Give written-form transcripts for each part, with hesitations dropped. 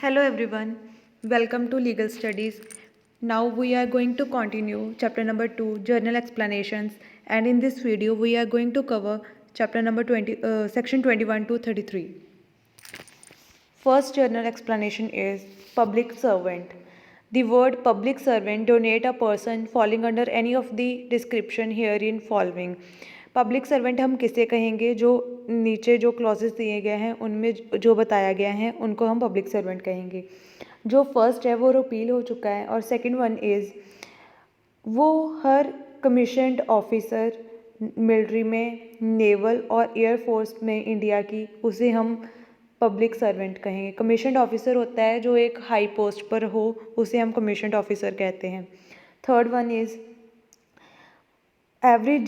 Hello everyone, welcome to Legal Studies. Now we are going to continue chapter number 2, Journal Explanations, and in this video we are going to cover chapter number 20, section 21 to 33. First journal explanation is public servant. The word public servant denote a person falling under any of the description herein following. Public servant हम किसे कहेंगे? जो नीचे जो clauses दिए गए हैं उनमें जो बताया गया है उनको हम पब्लिक सर्वेंट कहेंगे. जो फर्स्ट है वो रिपील हो चुका है और सेकंड वन इज़ वो हर कमीशन्ड ऑफिसर मिलिट्री में, नेवल और एयरफोर्स में इंडिया की, उसे हम पब्लिक सर्वेंट कहेंगे. कमीशन्ड ऑफिसर होता है जो एक हाई पोस्ट पर हो, उसे हम कमीशन्ड ऑफिसर कहते हैं. थर्ड वन इज़ एवरी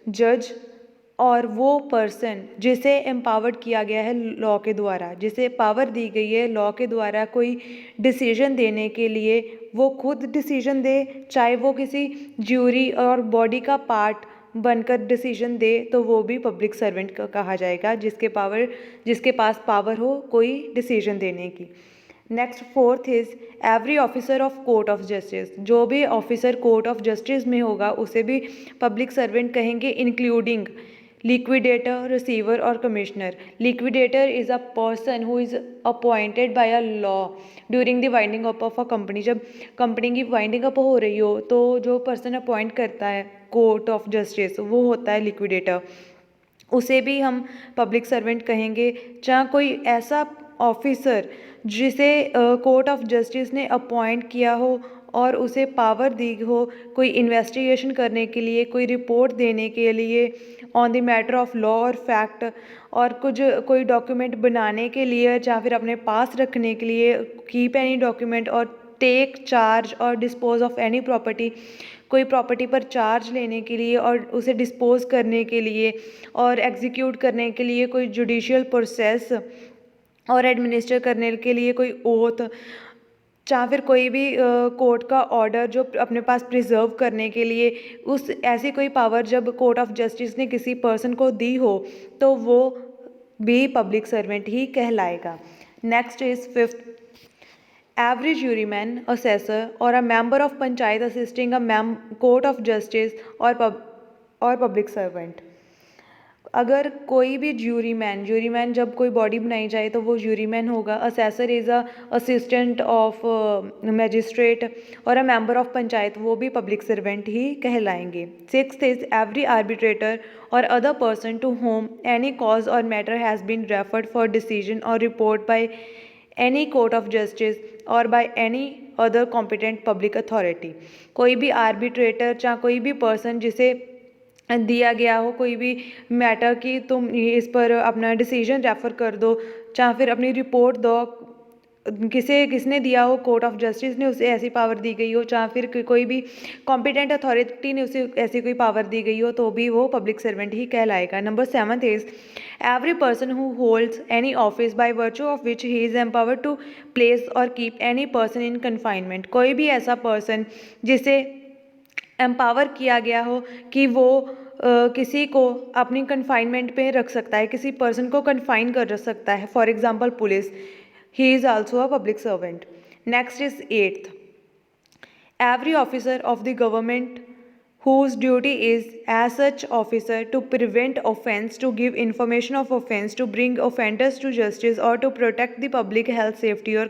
जज और वो पर्सन जिसे एम्पावर्ड किया गया है लॉ के द्वारा, जिसे पावर दी गई है लॉ के द्वारा कोई डिसीजन देने के लिए, वो खुद डिसीजन दे, चाहे वो किसी ज्यूरी और बॉडी का पार्ट बनकर डिसीजन दे, तो वो भी पब्लिक सर्वेंट कहा जाएगा, जिसके पास पावर हो कोई डिसीजन देने की. Next fourth is every officer of court of justice. जो भी ऑफिसर कोर्ट ऑफ जस्टिस में होगा उसे भी पब्लिक सर्वेंट कहेंगे, इंक्लूडिंग लिक्विडेटर, रिसीवर और commissioner. Liquidator is a person who is appointed by a law during the winding up of a company. जब company की वाइंडिंग अप हो रही हो तो जो पर्सन अपॉइंट करता है कोर्ट ऑफ जस्टिस वो होता है लिक्विडेटर, उसे भी हम पब्लिक सर्वेंट कहेंगे. जहाँ कोई ऐसा ऑफिसर जिसे कोर्ट ऑफ जस्टिस ने अपॉइंट किया हो और उसे पावर दी हो कोई इन्वेस्टिगेशन करने के लिए, कोई रिपोर्ट देने के लिए on the matter of law और फैक्ट, और कोई डॉक्यूमेंट बनाने के लिए या फिर अपने पास रखने के लिए, कीप एनी डॉक्यूमेंट और टेक चार्ज और डिस्पोज ऑफ एनी प्रॉपर्टी, कोई प्रॉपर्टी पर चार्ज लेने के लिए और उसे डिस्पोज करने के लिए और एग्जीक्यूट करने के लिए कोई जुडिशियल प्रोसेस और एडमिनिस्टर करने के लिए कोई ओथ, या फिर कोई भी कोर्ट का ऑर्डर जो अपने पास प्रिजर्व करने के लिए, उस ऐसी कोई पावर जब कोर्ट ऑफ जस्टिस ने किसी पर्सन को दी हो तो वो भी पब्लिक सर्वेंट ही कहलाएगा. Next is fifth, every juryman, assessor or a member of panchayat assisting a court of justice or public servant. अगर कोई भी ज्यूरीमैन जब कोई बॉडी बनाई जाए तो वो ज्यूरीमैन होगा. Assessor is a assistant of magistrate और अ मेंबर ऑफ पंचायत, वो भी पब्लिक सर्वेंट ही कहलाएंगे. Sixth is every arbitrator or other person to whom any cause or matter has been referred for decision or report by any court of justice or by any other competent public authority. कोई भी arbitrator या कोई भी person जिसे दिया गया हो कोई भी मैटर कि तुम इस पर अपना डिसीजन रेफ़र कर दो या फिर अपनी रिपोर्ट दो, किसने दिया हो, कोर्ट ऑफ जस्टिस ने उसे ऐसी पावर दी गई हो या फिर कोई भी कॉम्पिटेंट अथॉरिटी ने उसे ऐसी कोई पावर दी गई हो, तो भी वो पब्लिक सर्वेंट ही कहलाएगा. Number seventh is every person who holds any office by virtue of which he is empowered to place or keep any person in confinement. कोई भी ऐसा पर्सन जिसे एम्पावर किया गया हो कि वो किसी को अपनी कन्फाइनमेंट पे रख सकता है, किसी पर्सन को कन्फाइन कर सकता है, for example police, he is also a public servant. Next is eighth, every officer of the government whose duty is as such officer to prevent offence, to give information of offence, to bring offenders to justice or to protect the public health, safety or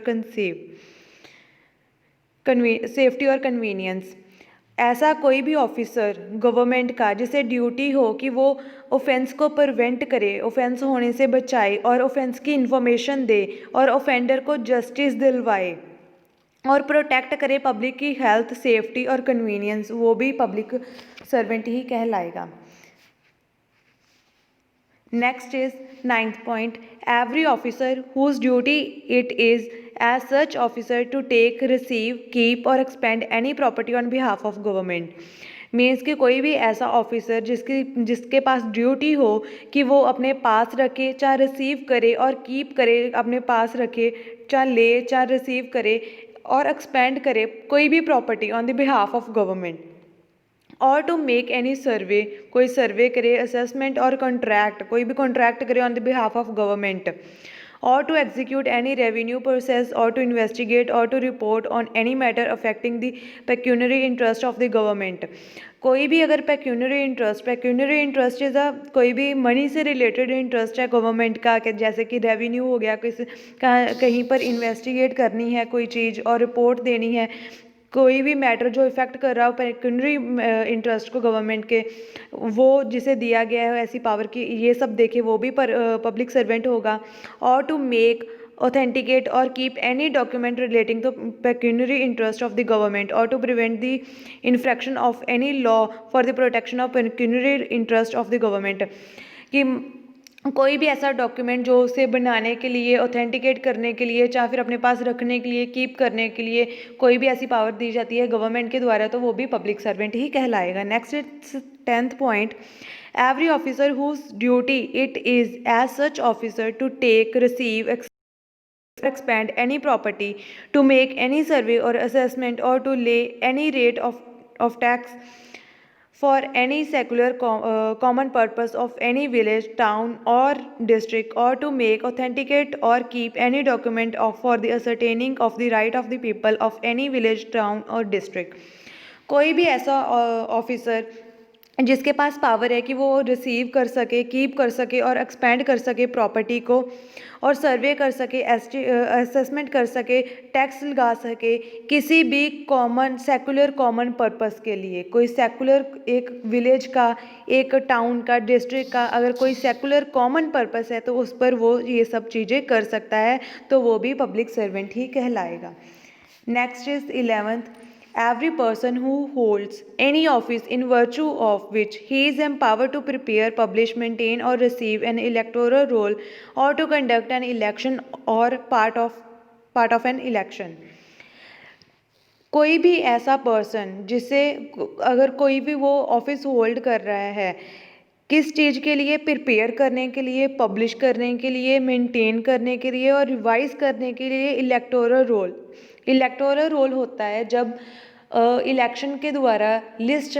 convenience. ऐसा कोई भी officer government का जिसे duty हो कि वो offence को prevent करे, ऑफेंस होने से बचाए और ऑफेंस की इन्फॉर्मेशन दे और ऑफेंडर को जस्टिस दिलवाए और प्रोटेक्ट करे पब्लिक की हेल्थ, सेफ्टी और कन्वीनियंस, वो भी पब्लिक सर्वेंट ही कहलाएगा. Next is ninth point, every officer whose duty it is as such officer to take, receive, keep or expend any property on behalf of government. Means कि कोई भी ऐसा officer जिसके पास ड्यूटी हो कि वो अपने पास रखे, चाहे रिसीव करे और कीप करे, अपने पास रखे, चाहे ले, चाहे रिसीव करे और एक्सपेंड करे कोई भी property on the behalf of government, और टू मेक एनी सर्वे, कोई सर्वे करे, असेसमेंट और कॉन्ट्रैक्ट, कोई भी कॉन्ट्रैक्ट करे on the behalf of government, or to execute any revenue process or to investigate or to report on any matter affecting the pecuniary interest of the government। कोई भी अगर pecuniary interest is a कोई भी money से related interest है government का, जैसे कि रेवेन्यू हो गया, कहीं पर इन्वेस्टिगेट करनी है कोई चीज़ और रिपोर्ट देनी है, कोई भी मैटर जो इफ़ेक्ट कर रहा हो पेक्यूनरी इंटरेस्ट को गवर्नमेंट के, वो जिसे दिया गया है ऐसी पावर की, ये सब देखे वो भी पब्लिक सर्वेंट होगा। और to make authenticate or keep any document relating to pecuniary interest of the government or to prevent the infraction of any law for the protection of pecuniary interest of the government। कि कोई भी ऐसा document जो उसे बनाने के लिए, authenticate करने के लिए, चाहे फिर अपने पास रखने के लिए, कीप करने के लिए कोई भी ऐसी पावर दी जाती है गवर्नमेंट के द्वारा, तो वो भी पब्लिक सर्वेंट ही कहलाएगा। Next 10th point, every officer whose duty it is as such officer to take, receive, expand any property, to make any survey or assessment or to lay any rate of tax for any secular common purpose of any village, town or district, or to make, authenticate or keep any document for the ascertaining of the right of the people of any village, town or district। कोई भी ऐसा officer जिसके पास power है कि वो receive कर सके, keep कर सके और एक्सपेंड कर सके प्रॉपर्टी को, और सर्वे कर सके, असेसमेंट कर सके, टैक्स लगा सके किसी भी कॉमन सेकुलर कॉमन पर्पस के लिए। कोई सेकुलर, एक विलेज का, एक टाउन का, डिस्ट्रिक्ट का अगर कोई सेकुलर कॉमन पर्पस है तो उस पर वो ये सब चीज़ें कर सकता है, तो वो भी पब्लिक सर्वेंट ही कहलाएगा। Next is 11th, every person who holds any office in virtue of which he is empowered to prepare, publish, maintain or receive an electoral roll or to conduct an election or part of an election। कोई भी ऐसा person जिसे अगर कोई भी वो office hold कर रहा है, किस चीज़ के लिए, प्रिपेयर करने के लिए, पब्लिश करने के लिए, मेंटेन करने के लिए और रिवाइज करने के लिए इलेक्टोरल रोल होता है जब इलेक्शन के द्वारा लिस्ट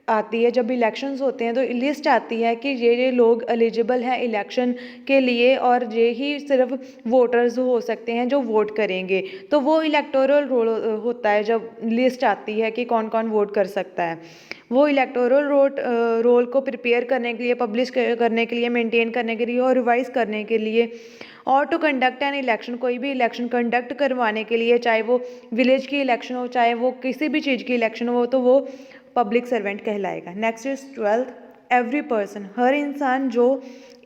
आती है, जब इलेक्शंस होते हैं तो लिस्ट आती है कि ये लोग एलिजिबल हैं इलेक्शन के लिए और ये ही सिर्फ वोटर्स हो सकते हैं जो वोट करेंगे, तो वो इलेक्टोरल रोल होता है जब लिस्ट आती है कि कौन कौन वोट कर सकता है। वो इलेक्टोरल रोल को प्रिपेयर करने के लिए, पब्लिश करने के लिए, मेंटेन करने के लिए और रिवाइज करने के लिए, और टू कंडक्ट एन इलेक्शन, कोई भी इलेक्शन कंडक्ट करवाने के लिए, चाहे वो विलेज की इलेक्शन हो, चाहे वो किसी भी चीज़ की इलेक्शन हो, तो वो पब्लिक सर्वेंट कहलाएगा। Next is 12th, every person, हर इंसान जो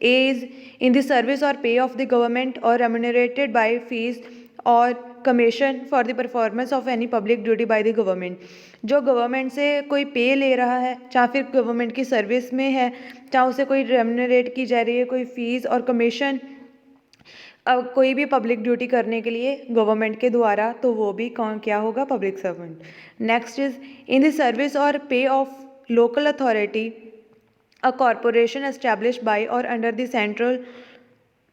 is in the service or pay of the government और रेम्यूनरेटेड बाय फीस और commission for the performance of any public duty by the government, जो गवर्नमेंट से कोई पे ले रहा है, चाहे फिर गवर्नमेंट की सर्विस में है, चाहे उसे कोई रेम्यूनरेट की जा रही है, कोई फीस और कमीशन कोई भी पब्लिक ड्यूटी करने के लिए गवर्नमेंट के द्वारा, तो वो भी कौन क्या होगा, public servant. Next is in the service or pay of local authority, a corporation established by or under the central,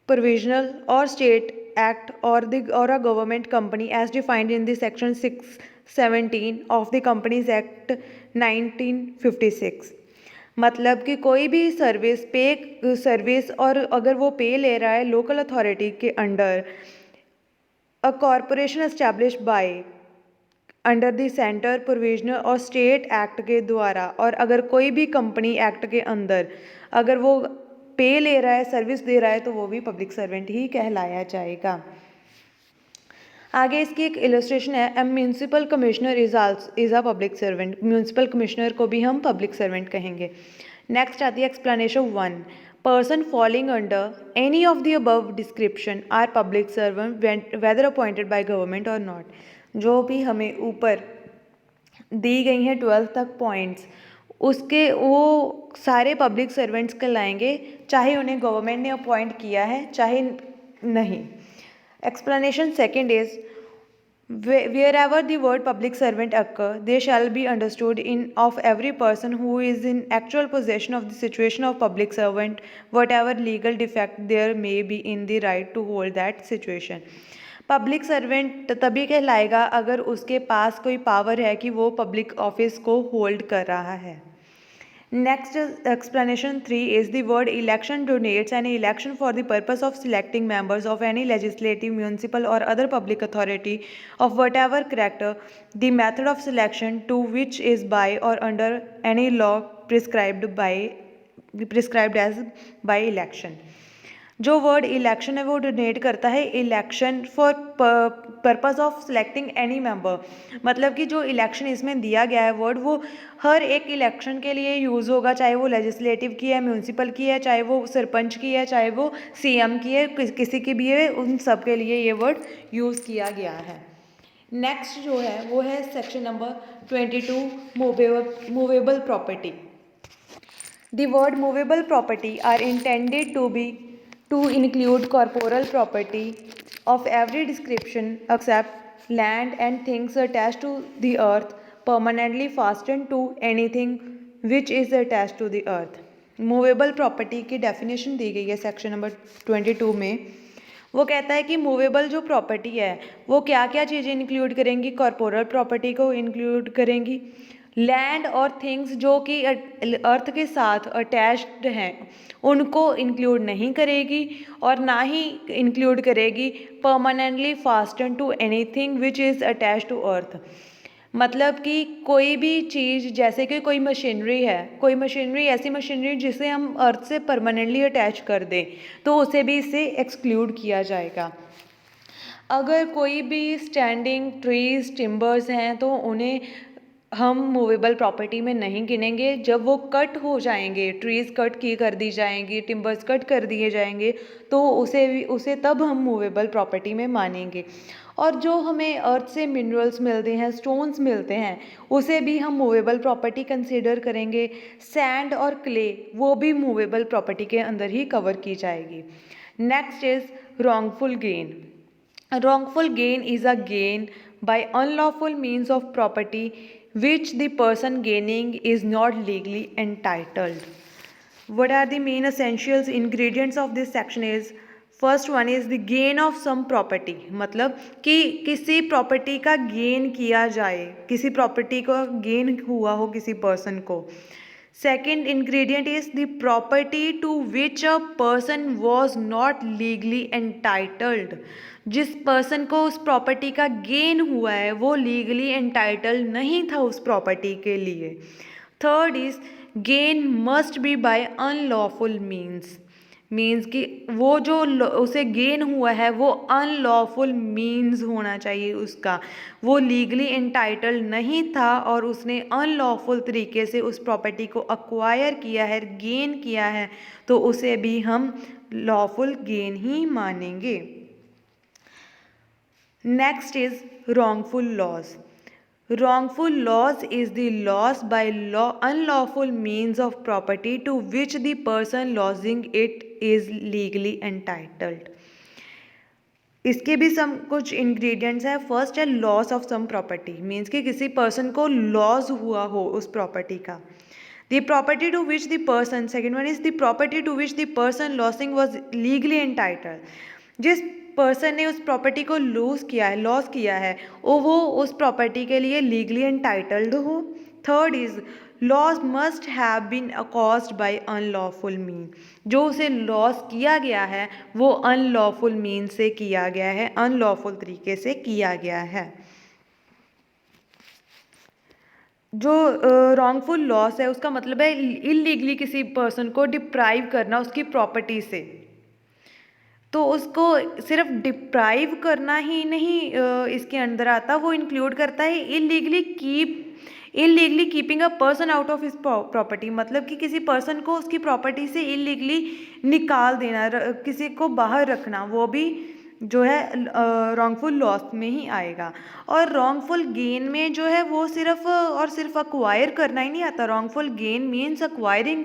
provisional or state act or a government company as defined in the section 617 of the companies act 1956। मतलब कि कोई भी service और अगर वो पे ले रहा है लोकल अथॉरिटी के under, a corporation established by under the centre, provisional or state act के द्वारा, और अगर कोई भी कंपनी एक्ट के अंदर अगर वो पे ले रहा है, सर्विस दे रहा है, तो वो भी पब्लिक सर्वेंट ही कहलाया जाएगा। आगे इसकी एक इलस्ट्रेशन है, a municipal commissioner is a public servant, municipal commissioner को भी हम पब्लिक सर्वेंट कहेंगे। नेक्स्ट आती है explanation 1, person falling under any of the above description are public servant whether appointed by government or not. जो भी हमें ऊपर दी गई हैं 12th तक पॉइंट्स, उसके वो सारे पब्लिक सर्वेंट्स कहलाएंगे, चाहे उन्हें गवर्नमेंट ने अपॉइंट किया है चाहे नहीं। Explanation second is, wherever the word public servant occur, they shall be understood in of every person who is in actual possession of the situation of public servant, whatever legal defect there may be in the right to hold that situation। Public servant तभी कहलाएगा अगर उसके पास कोई power है कि वो public office को hold कर रहा है। Next explanation 3 is the word election denotes an election for the purpose of selecting members of any legislative, municipal or other public authority of whatever character. The method of selection to which is by or under any law prescribed as by election. जो word election है वो donate करता है election for purpose of selecting any member, मतलब कि जो election इसमें दिया गया है वर्ड वो हर एक इलेक्शन के लिए यूज़ होगा, चाहे वो लेजिस्लेटिव की है, म्यूनिसिपल की है, चाहे वो सरपंच की है, चाहे वो सीएम की है, किसी की भी है, उन सब के लिए ये वर्ड यूज़ किया गया है। नेक्स्ट जो है वो है section number 22 movable property. The word movable property are intended to include corporeal property of every description except land and things attached to the earth, permanently fastened to anything which is attached to the earth. Movable property की definition दी गई है section number 22 में। वो कहता है कि movable जो property है वो क्या क्या चीज़ें इंक्लूड करेंगी, कॉर्पोरल प्रॉपर्टी को इंक्लूड करेंगी, लैंड और थिंग्स जो कि अर्थ के साथ अटैच्ड हैं उनको इंक्लूड नहीं करेगी, और ना ही इंक्लूड करेगी permanently fasten to anything which is attach to earth. मतलब कि कोई भी चीज़, जैसे कि कोई मशीनरी है, कोई मशीनरी ऐसी मशीनरी जिसे हम अर्थ से परमानेंटली अटैच कर दें तो उसे भी इससे एक्सक्लूड किया जाएगा। अगर कोई भी स्टैंडिंग ट्रीज टिम्बर्स हैं तो उन्हें हम मूवेबल प्रॉपर्टी में नहीं गिनेंगे। जब वो कट हो जाएंगे, ट्रीज़ कट की कर दी जाएंगी, टिम्बर्स कट कर दिए जाएंगे तो उसे तब हम मूवेबल प्रॉपर्टी में मानेंगे। और जो हमें अर्थ से मिनरल्स मिलते हैं, स्टोन्स मिलते हैं, उसे भी हम मूवेबल प्रॉपर्टी कंसीडर करेंगे। सैंड और क्ले वो भी मूवेबल प्रॉपर्टी के अंदर ही कवर की जाएगी। Next is wrongful gain. Wrongful gain is a gain by unlawful means of property which the person gaining is not legally entitled. What are the main essentials ingredients of this section is, first one is the gain of some property, मतलब कि किसी property का gain किया जाए, किसी property का gain हुआ हो किसी पर्सन को। Second ingredient is the property to which a person was not legally entitled, जिस पर्सन को उस प्रॉपर्टी का गेन हुआ है वो लीगली एंटाइटल्ड नहीं था उस प्रॉपर्टी के लिए। Third is gain must be by unlawful means कि वो जो उसे गेन हुआ है वो अनलॉफुल मीन्स होना चाहिए उसका, वो लीगली एंटाइटल्ड नहीं था और उसने अनलॉफुल तरीके से उस प्रॉपर्टी को अक्वायर किया है, गेन किया है, तो उसे भी हम लॉफुल गेन ही मानेंगे। Next is wrongful laws. Wrongful laws is the loss by unlawful means of property to which the person losing it is legally entitled. इसके भी सम कुछ इंग्रेडिएंट्स हैं। फर्स्ट है loss of sum property, means कि किसी person को loss हुआ हो उस प्रॉपर्टी का। The property to which the person, second one is the property to which the person losing was legally entitled, जिस पर्सन ने उस प्रॉपर्टी को लॉस किया है वो उस प्रॉपर्टी के लिए लीगली एंटाइटल्ड हो। Third is loss must have been caused by unlawful mean, जो उसे लॉस किया गया है वो अनलॉफुल मीन से किया गया है, अनलॉफुल तरीके से किया गया है। जो रॉन्गफुल लॉस है उसका मतलब है इलीगली किसी पर्सन को डिप्राइव करना उसकी प्रॉपर्टी से। तो उसको सिर्फ डिप्राइव करना ही नहीं इसके अंदर आता, वो इंक्लूड करता है illegally keeping a person out of his property, मतलब कि किसी पर्सन को उसकी प्रॉपर्टी से इलीगली निकाल देना, किसी को बाहर रखना, वो भी जो है रॉन्गफुल लॉस में ही आएगा। और रॉन्गफुल गेन में जो है वो सिर्फ अक्वायर करना ही नहीं आता। Wrongful gain means acquiring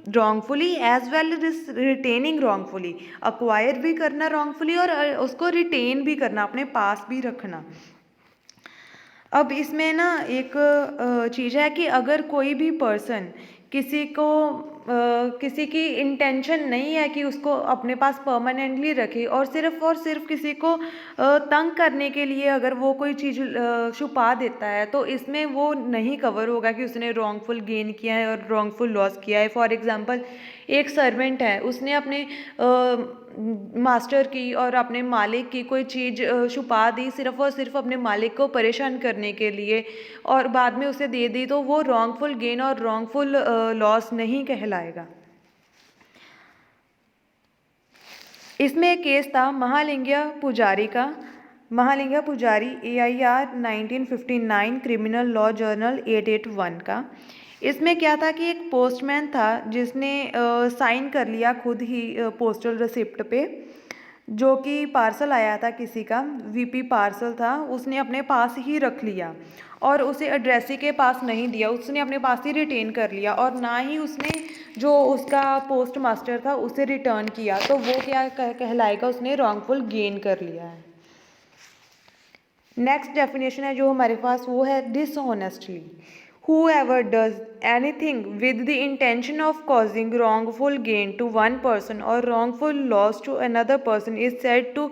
wrongfully as well as retaining wrongfully, acquire भी करना wrongfully और उसको रिटेन भी करना, अपने पास भी रखना। अब इसमें ना एक चीज़ है कि अगर कोई भी पर्सन किसी को किसी की इंटेंशन नहीं है कि उसको अपने पास परमानेंटली रखे और सिर्फ किसी को तंग करने के लिए अगर वो कोई चीज़ छुपा देता है तो इसमें वो नहीं कवर होगा कि उसने रॉन्गफुल गेन किया है और रॉन्गफुल लॉस किया है। फॉर एग्जांपल एक सर्वेंट है, उसने अपने मास्टर की और अपने मालिक की कोई चीज़ छुपा दी सिर्फ और सिर्फ अपने मालिक को परेशान करने के लिए और बाद में उसे दे दी, तो वो रॉन्गफुल गेन और रॉन्गफुल लॉस नहीं कहलाएगा। इसमें एक केस था महालिंगया पुजारी का। महालिंगया पुजारी AIR 1959 क्रिमिनल लॉ जर्नल 881 का। इसमें क्या था कि एक पोस्टमैन था जिसने साइन कर लिया खुद ही पोस्टल रिसिप्ट पे, जो कि पार्सल आया था किसी का, VP पार्सल था, उसने अपने पास ही रख लिया और उसे एड्रेसी के पास नहीं दिया, उसने अपने पास ही रिटेन कर लिया और ना ही उसने जो उसका पोस्ट मास्टर था उसे रिटर्न किया, तो वो क्या कहलाएगा, उसने रॉन्गफुल गेन कर लिया है। नेक्स्ट डेफिनेशन है जो हमारे पास वो है dishonestly. Whoever does anything with the intention of causing wrongful gain to one person or wrongful loss to another person is said to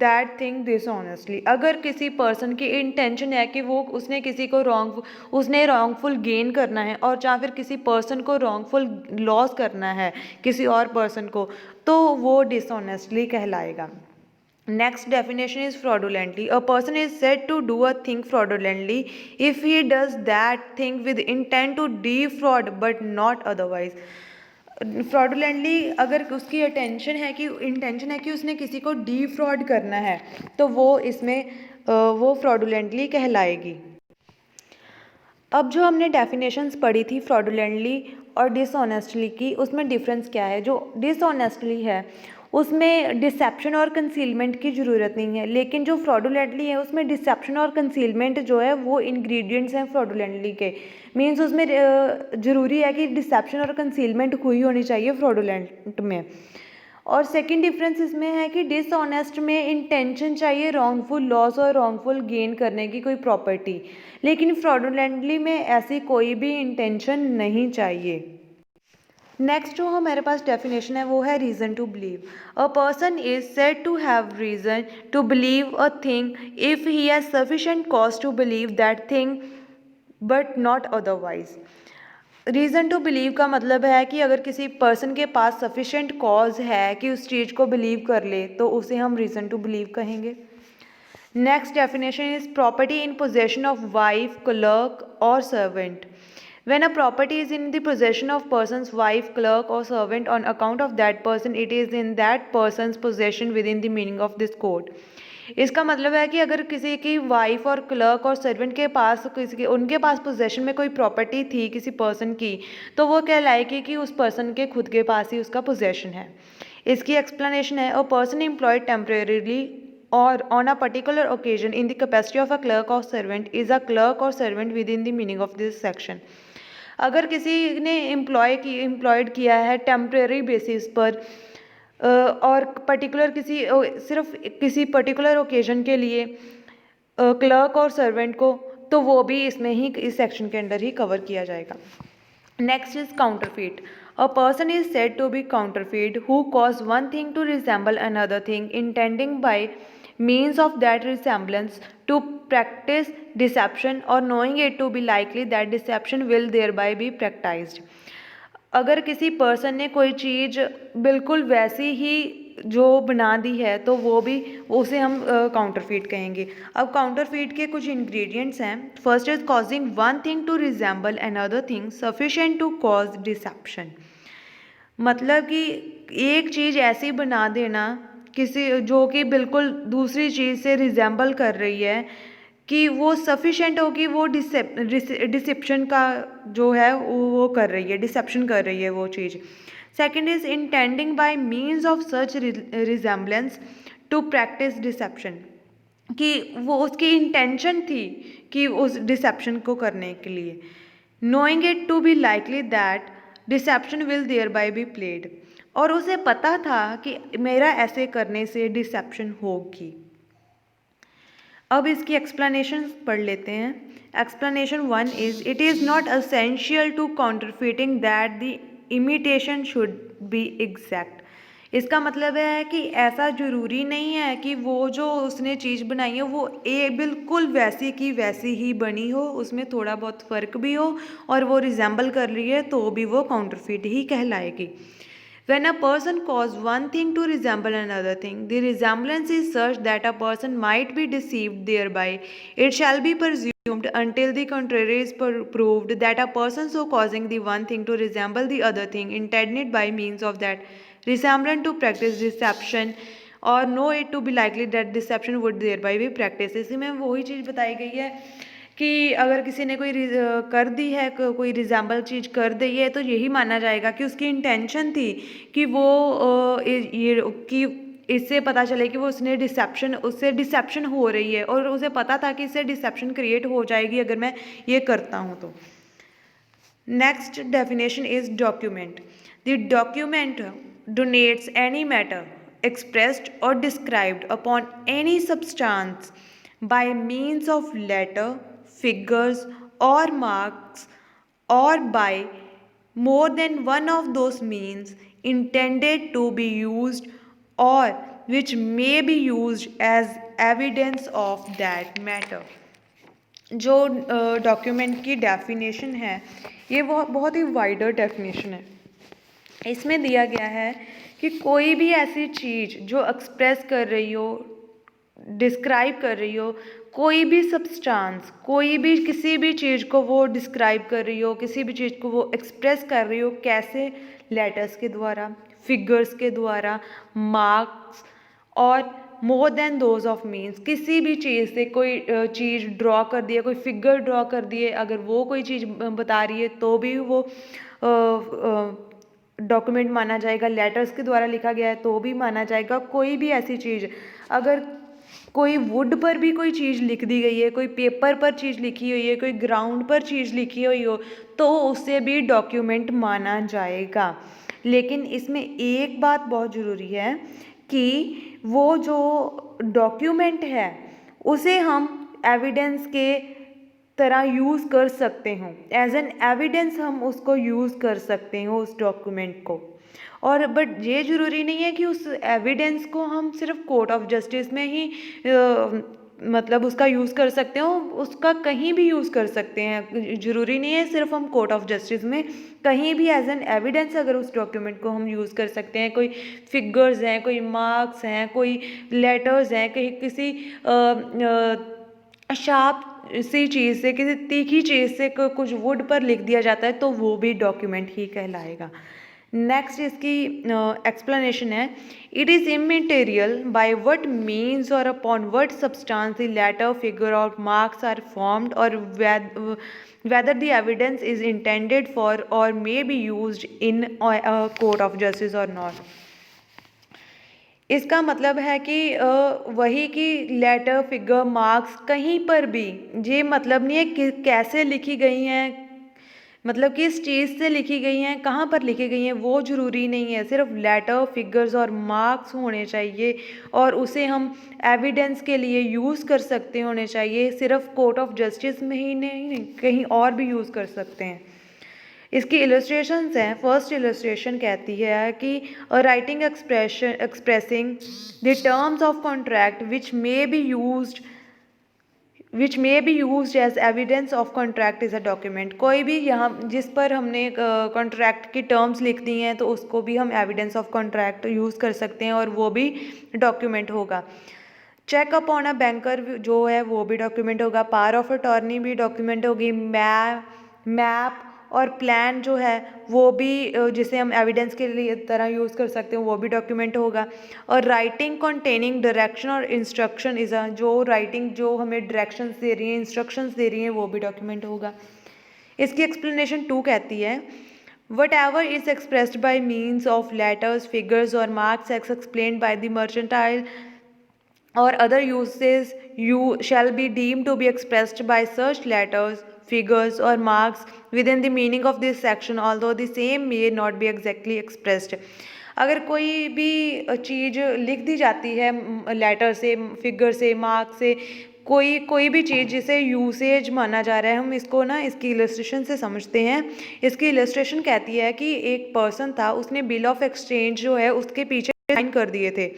that thing dishonestly। अगर किसी पर्सन की इंटेंशन है कि वो उसने किसी को उसने रॉन्गफुल गेन करना है और या फिर किसी पर्सन को रॉन्गफुल लॉस करना है किसी और पर्सन को, तो वो डिसऑनेस्टली कहलाएगा। Next definition is fraudulently. A person is said to do a thing fraudulently if he does that thing with intent to defraud but not otherwise। Fraudulently अगर उसकी इंटेंशन है कि उसने किसी को डिफ्रॉड करना है तो वो इसमें वो फ्रॉडुलेंटली कहलाएगी। अब जो हमने डेफिनेशंस पढ़ी थी फ्रॉडुलेंटली और डिसऑनेस्टली की, उसमें डिफरेंस क्या है। जो डिसऑनेस्टली है उसमें डिसेप्शन और कंसीलमेंट की ज़रूरत नहीं है, लेकिन जो फ्रॉडुलेंटली है उसमें डिसेप्शन और कंसीलमेंट जो है वो इंग्रेडिएंट्स हैं फ्रॉडुलेंटली के। मींस उसमें ज़रूरी है कि डिसेप्शन और कंसीलमेंट हुई होनी चाहिए फ्रॉडुलेंट में। और सेकंड डिफरेंस इसमें है कि डिसऑनेस्ट में इंटेंशन चाहिए रॉन्गफुल लॉस और रॉन्गफुल गेन करने की कोई प्रॉपर्टी, लेकिन फ्रॉडुलेंटली में ऐसी कोई भी इंटेंशन नहीं चाहिए। नेक्स्ट जो हमारे पास डेफिनेशन है वो है reason to believe. A person is said to have reason to believe a thing if he has sufficient cause to believe that thing but not otherwise. Reason to believe का मतलब है कि अगर किसी पर्सन के पास सफिशेंट कॉज है कि उस चीज़ को बिलीव कर ले तो उसे हम रीज़न टू बिलीव कहेंगे। Next definition is property in possession of wife, clerk और servant. When a property is in the possession of person's wife, clerk or servant on account of that person, it is in that person's possession within the meaning of this code। इसका मतलब है कि अगर किसी की wife और clerk और servant के पास उनके पास पोजेशन में कोई प्रॉपर्टी थी किसी पर्सन की, तो वो कहलाएगी कि उस पर्सन के खुद के पास ही उसका पोजेशन है। इसकी एक्सप्लेनेशन है a person employed temporarily or on a particular occasion in the capacity of a clerk or servant is a clerk or servant within the meaning of this section। अगर किसी ने एम्प्लॉयड किया है temporary basis पर और सिर्फ किसी particular occasion के लिए क्लर्क और सर्वेंट को, तो वो भी इसमें ही इस सेक्शन के अंडर ही कवर किया जाएगा। Next is counterfeit. A person is said to be counterfeit who cause one thing to resemble another thing intending by means of that resemblance to practice deception or knowing it to be likely that deception will thereby be practiced। अगर किसी person ने कोई चीज़ बिल्कुल वैसी ही जो बना दी है तो वो भी उसे हम काउंटरफीट कहेंगे। अब काउंटरफीट के कुछ इंग्रेडिएंट्स हैं। First is causing one thing to resemble another thing sufficient to cause deception. मतलब कि एक चीज़ ऐसी बना देना किसी जो कि बिल्कुल दूसरी चीज़ से रिजेंबल कर रही है कि वो सफिशेंट होगी, वो डिसेप्शन का जो है वो कर रही है, डिसेप्शन कर रही है वो चीज़। Second is intending by means of such resemblance to practise deception, कि वो उसकी इंटेंशन थी कि उस डिसेप्शन को करने के लिए। Knowing it to be likely that deception will thereby be played, और उसे पता था कि मेरा ऐसे करने से डिसेप्शन होगी। अब इसकी एक्सप्लेनेशन पढ़ लेते हैं। Explanation one is it is not essential to counterfeiting that the imitation should be exact। इसका मतलब है कि ऐसा ज़रूरी नहीं है कि वो जो उसने चीज़ बनाई है वो बिल्कुल वैसी की वैसी ही बनी हो, उसमें थोड़ा बहुत फ़र्क भी हो और वो रिजेंबल कर रही है तो भी वो काउंटरफिट ही कहलाएगी। When a person causes one thing to resemble another thing, the resemblance is such that a person might be deceived thereby. It shall be presumed until the contrary is proved that a person so causing the one thing to resemble the other thing intended by means of that resemblance to practice deception or know it to be likely that deception would thereby be practiced। इसी में वही चीज़ बताई गई है कि अगर किसी ने कोई कर दी है, कोई रिजेंबल चीज़ कर दी है, तो यही माना जाएगा कि उसकी इंटेंशन थी कि वो ये कि इससे पता चले कि वो उससे डिसेप्शन हो रही है और उसे पता था कि इससे डिसेप्शन क्रिएट हो जाएगी अगर मैं ये करता हूँ तो। Next definition is document. The document denotes any matter expressed or described upon any substance by means of letter, figures or marks, or by more than one of those means intended to be used or which may be used as evidence of that matter। जो document की definition है ये बहुत ही wider definition है। इसमें दिया गया है कि कोई भी ऐसी चीज़ जो एक्सप्रेस कर रही हो, डिस्क्राइब कर रही हो, कोई भी सब्सटेंस, कोई भी किसी भी चीज़ को वो डिस्क्राइब कर रही हो, किसी भी चीज़ को वो एक्सप्रेस कर रही हो, कैसे? लेटर्स के द्वारा, फिगर्स के द्वारा, मार्क्स और more than those of means. किसी भी चीज़ से कोई चीज़ ड्रॉ कर दिए, कोई फिगर ड्रॉ कर दिए, अगर वो कोई चीज़ बता रही है तो भी वो डॉक्यूमेंट माना जाएगा। लेटर्स के द्वारा लिखा गया है तो भी माना जाएगा। कोई भी ऐसी चीज़, अगर कोई वुड पर भी कोई चीज़ लिख दी गई है, कोई पेपर पर चीज़ लिखी हुई है, कोई ग्राउंड पर चीज़ लिखी हुई हो, तो उसे भी डॉक्यूमेंट माना जाएगा। लेकिन इसमें एक बात बहुत ज़रूरी है कि वो जो डॉक्यूमेंट है उसे हम एविडेंस के तरह यूज़ कर सकते हो, एज एन एविडेंस हम उसको यूज़ कर सकते हो उस डॉक्यूमेंट को। और बट ये ज़रूरी नहीं है कि उस एविडेंस को हम सिर्फ कोर्ट ऑफ जस्टिस में ही मतलब उसका यूज़ कर सकते हो, उसका कहीं भी यूज़ कर सकते हैं। ज़रूरी नहीं है सिर्फ हम कोर्ट ऑफ जस्टिस में, कहीं भी एज एन एविडेंस अगर उस डॉक्यूमेंट को हम यूज़ कर सकते हैं। कोई फिगर्स हैं, कोई मार्क्स हैं, कोई लेटर्स हैं, कहीं किसी शार्प सी चीज़ से, किसी तीखी चीज़ से कुछ वुड पर लिख दिया जाता है तो वो भी डॉक्यूमेंट ही कहलाएगा। नेक्स्ट इसकी एक्सप्लेनेशन है, it is immaterial by what means or upon what substance the letter, figure or marks are formed or whether the evidence is intended for or may be used in a court of justice or not। इसका मतलब है कि वही कि letter, figure, marks कहीं पर भी, ये मतलब नहीं है कि कैसे लिखी गई हैं, मतलब किस चीज़ से लिखी गई हैं, कहाँ पर लिखी गई हैं, वो ज़रूरी नहीं है। सिर्फ लेटर, फिगर्स और मार्क्स होने चाहिए और उसे हम एविडेंस के लिए यूज़ कर सकते होने चाहिए। सिर्फ कोर्ट ऑफ जस्टिस में ही नहीं, कहीं और भी यूज़ कर सकते हैं। इसकी इलस्ट्रेशंस हैं। फर्स्ट इलस्ट्रेशन कहती है कि writing expressing the terms of contract which may be used as evidence of contract is a document. कोई भी यहाँ जिस पर हमने कॉन्ट्रैक्ट की टर्म्स लिख दी हैं तो उसको भी हम एविडेंस ऑफ कॉन्ट्रैक्ट यूज़ कर सकते हैं और वो भी डॉक्यूमेंट होगा। चेक अपॉन अ बैंकर जो है वो भी डॉक्यूमेंट होगा। पावर ऑफ अटॉर्नी भी डॉक्यूमेंट होगी। मैप और प्लान जो है वो भी जिसे हम एविडेंस के लिए तरह यूज़ कर सकते हैं वो भी डॉक्यूमेंट होगा। और राइटिंग कंटेनिंग डायरेक्शन और इंस्ट्रक्शन इज़ जो राइटिंग जो हमें डायरेक्शंस दे रही हैं, इंस्ट्रक्शंस दे रही हैं, वो भी डॉक्यूमेंट होगा। इसकी एक्सप्लेनेशन 2 कहती है, whatever is expressed by means of letters, figures or marks as explained by the mercantile or other uses you shall be deemed to be expressed by such letters, figures or marks within the meaning of this section although the same may not be exactly expressed। अगर कोई भी चीज़ लिख दी जाती है letter से, figure से, mark से, कोई भी चीज़ जिसे यूसेज माना जा रहा है, हम इसको ना इसकी इलस्ट्रेशन से समझते हैं। इसकी इलस्ट्रेशन कहती है कि एक पर्सन था, उसने बिल ऑफ एक्सचेंज जो है उसके पीछे साइन कर दिए थे,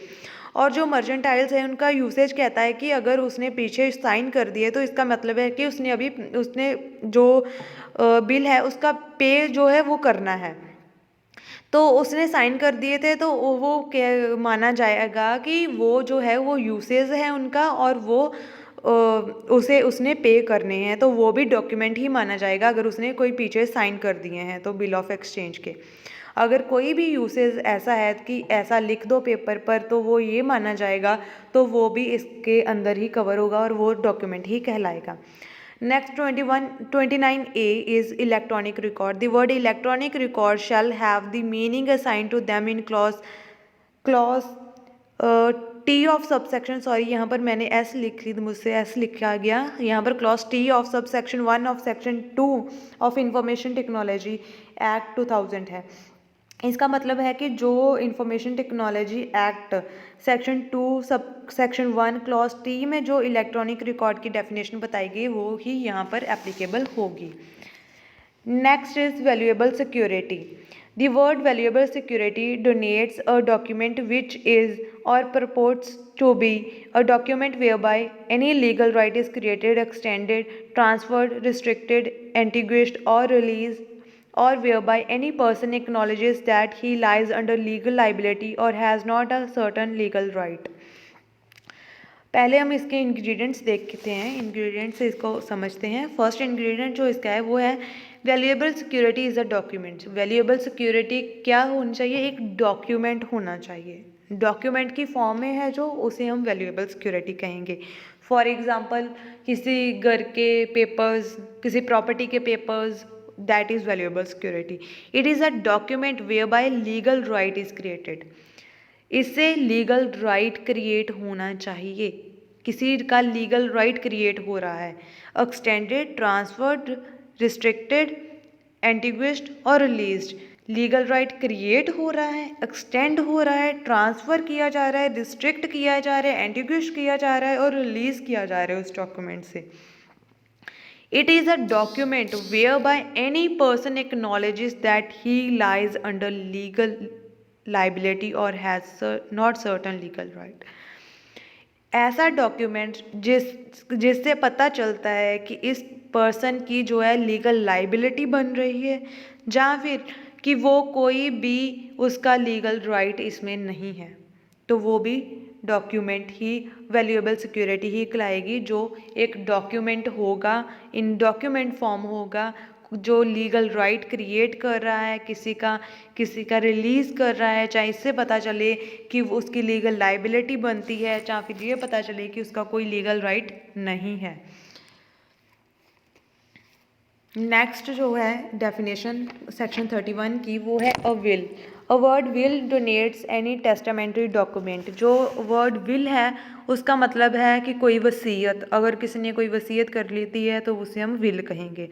और जो मर्चेंटाइल्स है उनका यूसेज कहता है कि अगर उसने पीछे साइन कर दिए तो इसका मतलब है कि उसने जो बिल है उसका पे जो है वो करना है। तो उसने साइन कर दिए थे, तो वो क्या माना जाएगा कि वो जो है वो यूसेज है उनका, और वो उसे उसने पे करने हैं, तो वो भी डॉक्यूमेंट ही माना जाएगा अगर उसने कोई पीछे साइन कर दिए हैं तो बिल ऑफ एक्सचेंज के। अगर कोई भी यूसेज ऐसा है कि ऐसा लिख दो पेपर पर, तो वो ये माना जाएगा, तो वो भी इसके अंदर ही कवर होगा और वो डॉक्यूमेंट ही कहलाएगा। Next 29A is electronic record. The word electronic record shall have the meaning assigned to them in clause T of subsection, sorry यहाँ पर मैंने S लिख ली, मुझसे S लिखा गया, यहाँ पर clause T of subsection 1 of section 2 of information technology act 2000 है। इसका मतलब है कि जो information technology act section 2 sub section 1 clause T में जो इलेक्ट्रॉनिक रिकॉर्ड की डेफिनेशन बताई गई वो ही यहाँ पर एप्लीकेबल होगी। Next is valuable security. The word valuable security denotes a document which is or purports to be a document whereby any legal right is created, extended, transferred, restricted, extinguished or released, or whereby any person acknowledges that he lies under legal liability or has not a certain legal right। पहले हम इसके ingredients देखते हैं, ingredients से इसको समझते हैं। First ingredient जो इसका है वो है valuable security is a document. Valuable security क्या होनी चाहिए? एक डॉक्यूमेंट होना चाहिए, डॉक्यूमेंट की फॉर्म में है जो, उसे हम वैल्यूएबल सिक्योरिटी कहेंगे। फॉर एग्जांपल किसी घर के पेपर्स, किसी प्रॉपर्टी के papers, that is valuable security. It is a document whereby legal right is created. इससे लीगल राइट क्रिएट होना चाहिए, किसी का लीगल राइट क्रिएट हो रहा है। एक्सटेंडेड, ट्रांसफर्ड, रिस्ट्रिक्टेड, एंटिग्विस्ड और रिलीज्ड। लीगल राइट क्रिएट हो रहा है, एक्सटेंड हो रहा है, ट्रांसफ़र किया जा रहा है, रिस्ट्रिक्ट किया जा रहा है, एंटिग्विस्ट किया जा रहा है और रिलीज़ किया जा रहा है उस डॉक्यूमेंट से। It is a document whereby any person acknowledges that he lies under legal liability or has not certain legal right. ऐसा डॉक्यूमेंट जिससे पता चलता है कि इस पर्सन की जो है लीगल लाइबिलिटी बन रही है, या फिर कि वो कोई भी उसका लीगल राइट इसमें नहीं है, तो वो भी डॉक्यूमेंट ही वैल्यूएबल सिक्योरिटी ही कहलाएगी, जो एक डॉक्यूमेंट होगा, इन डॉक्यूमेंट फॉर्म होगा, जो लीगल राइट क्रिएट कर रहा है, किसी का रिलीज़ कर रहा है, चाहे इससे पता चले कि उसकी लीगल लाइबिलिटी बनती है, चाहे फिर ये पता चले कि उसका कोई लीगल राइट नहीं है। नेक्स्ट जो है डेफिनेशन सेक्शन 31 की, वो है a will. A word will denotes any testamentary document. जो वर्ड विल है उसका मतलब है कि कोई वसीयत, अगर किसी ने कोई वसीयत कर लेती है तो उसे हम विल कहेंगे।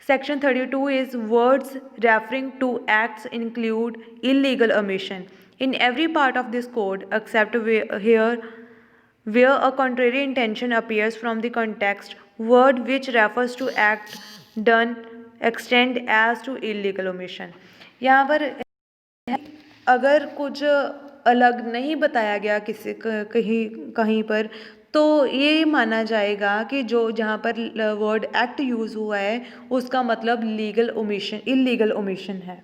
Section 32 is words referring to acts include illegal omission in every part of this code except where a contrary intention appears from the context, word which refers to act done extend as to illegal omission। यहाँ पर अगर कुछ अलग नहीं बताया गया किसी कहीं पर, तो ये माना जाएगा कि जो जहाँ पर वर्ड एक्ट यूज़ हुआ है उसका मतलब लीगल ओमिशन, इलीगल ओमिशन है।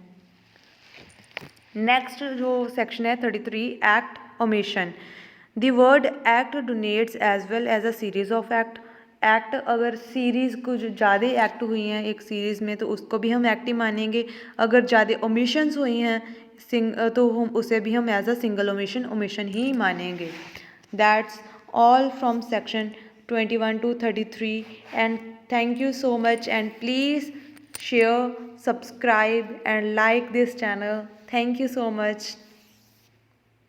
नेक्स्ट जो सेक्शन है 33 act omission. The word act denotes as well as a series of act. Act, अगर सीरीज़ कुछ ज़्यादा एक्ट हुई हैं एक सीरीज़ में तो उसको भी हम एक्ट ही मानेंगे। अगर ज़्यादा ओमिशंस हुई हैं तो हम उसे भी हम एज अ सिंगल ओमिशन ही मानेंगे। That's all from section 21 to 33, and thank you so much, and please share, subscribe and like this channel. Thank you so much.